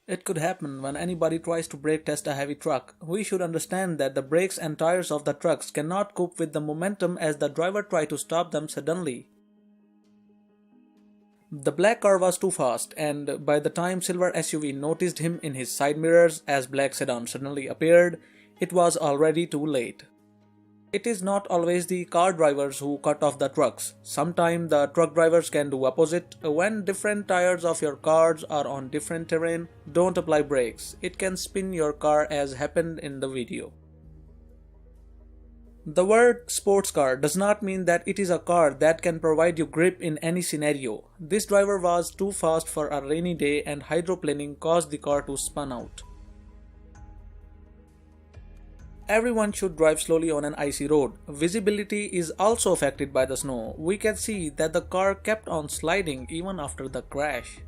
It could happen when anybody tries to brake test a heavy truck. We should understand that the brakes and tires of the trucks cannot cope with the momentum as the driver tries to stop them suddenly. The black car was too fast, and by the time silver SUV noticed him in his side mirrors as black sedan suddenly appeared, it was already too late. It is not always the car drivers who cut off the trucks. Sometimes the truck drivers can do opposite. When different tires of your cars are on different terrain, don't apply brakes. It can spin your car as happened in the video. The word sports car does not mean that it is a car that can provide you grip in any scenario. This driver was too fast for a rainy day and hydroplaning caused the car to spun out. Everyone should drive slowly on an icy road. Visibility is also affected by the snow. We can see that the car kept on sliding even after the crash.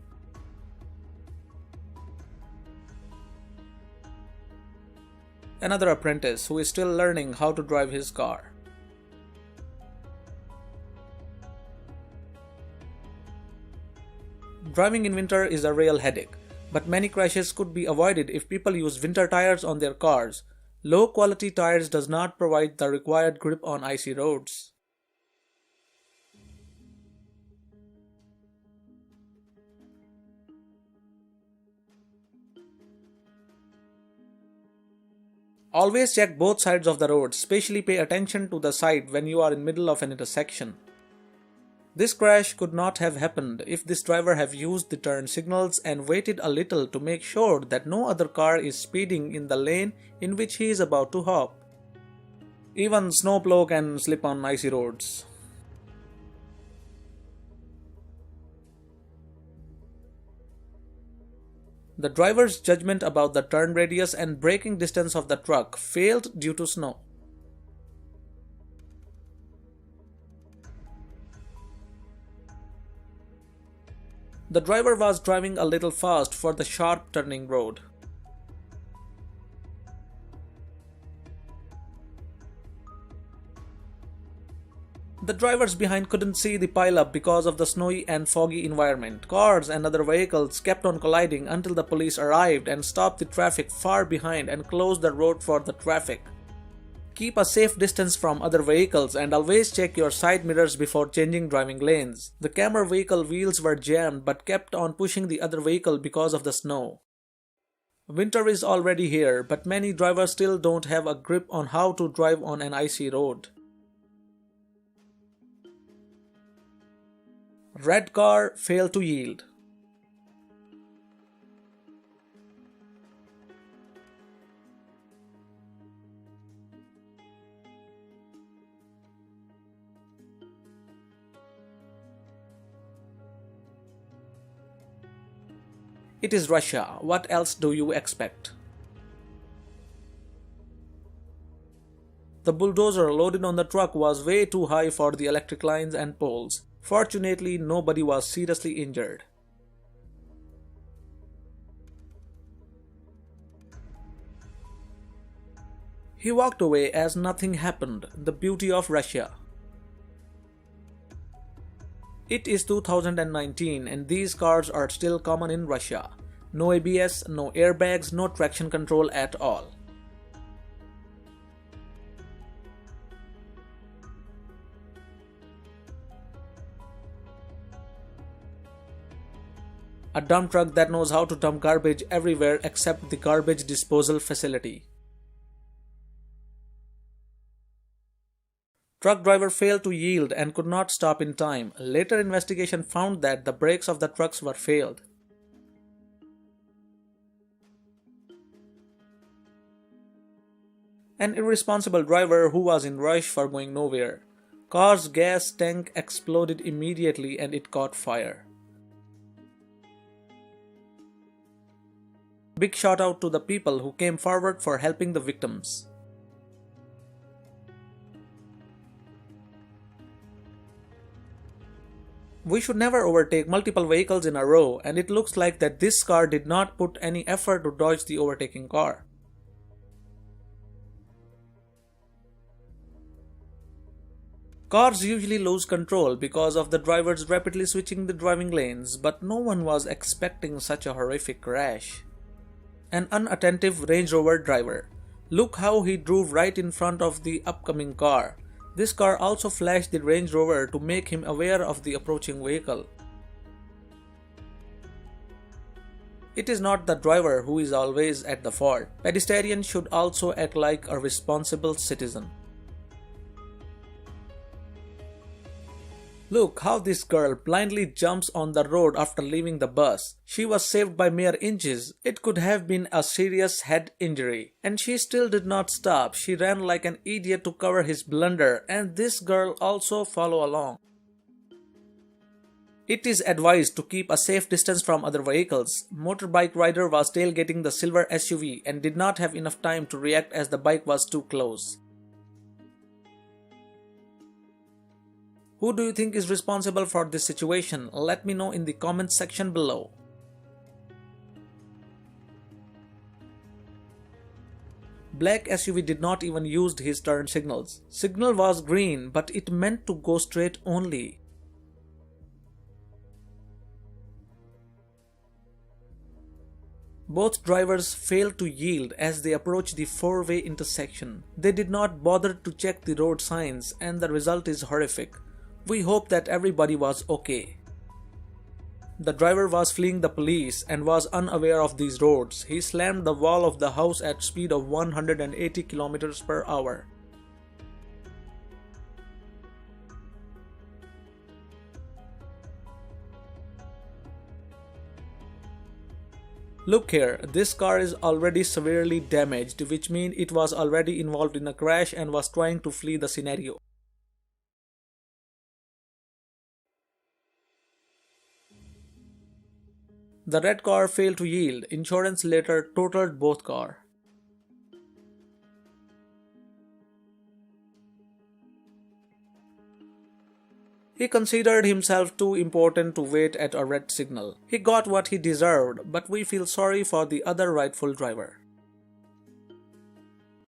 Another apprentice who is still learning how to drive his car. Driving in winter is a real headache, but many crashes could be avoided if people use winter tires on their cars. Low quality tires does not provide the required grip on icy roads. Always check both sides of the road, especially pay attention to the side when you are in middle of an intersection. This crash could not have happened if this driver have used the turn signals and waited a little to make sure that no other car is speeding in the lane in which he is about to hop. Even snowplow can slip on icy roads. The driver's judgment about the turn radius and braking distance of the truck failed due to snow. The driver was driving a little fast for the sharp turning road. The drivers behind couldn't see the pileup because of the snowy and foggy environment. Cars and other vehicles kept on colliding until the police arrived and stopped the traffic far behind and closed the road for the traffic. Keep a safe distance from other vehicles and always check your side mirrors before changing driving lanes. The camera vehicle wheels were jammed but kept on pushing the other vehicle because of the snow. Winter is already here, but many drivers still don't have a grip on how to drive on an icy road. Red car failed to yield. It is Russia. What else do you expect? The bulldozer loaded on the truck was way too high for the electric lines and poles. Fortunately, nobody was seriously injured. He walked away as nothing happened. The beauty of Russia. It is 2019 and these cars are still common in Russia. No ABS, no airbags, no traction control at all. A dump truck that knows how to dump garbage everywhere except the garbage disposal facility. Truck driver failed to yield and could not stop in time. Later investigation found that the brakes of the trucks were failed. An irresponsible driver who was in rush for going nowhere. Car's gas tank exploded immediately and it caught fire. Big shout out to the people who came forward for helping the victims. We should never overtake multiple vehicles in a row, and it looks like that this car did not put any effort to dodge the overtaking car. Cars usually lose control because of the drivers rapidly switching the driving lanes, but no one was expecting such a horrific crash. an unattentive Range Rover driver. Look how he drove right in front of the upcoming car. This car also flashed the Range Rover to make him aware of the approaching vehicle. It is not the driver who is always at the fault. Pedestrians should also act like a responsible citizen. Look how this girl blindly jumps on the road after leaving the bus. She was saved by mere inches. It could have been a serious head injury. And she still did not stop. She ran like an idiot to cover his blunder, and this girl also followed along. It is advised to keep a safe distance from other vehicles. Motorbike rider was tailgating the silver SUV and did not have enough time to react as the bike was too close. Who do you think is responsible for this situation? Let me know in the comments section below. Black SUV did not even use his turn signals. Signal was green, but it meant to go straight only. Both drivers failed to yield as they approached the four-way intersection. They did not bother to check the road signs, and the result is horrific. We hope that everybody was okay. The driver was fleeing the police and was unaware of these roads. He slammed the wall of the house at speed of 180 km per hour. Look here, this car is already severely damaged, which means it was already involved in a crash and was trying to flee the scenario. The red car failed to yield. Insurance later totaled both cars. He considered himself too important to wait at a red signal. He got what he deserved, but we feel sorry for the other rightful driver.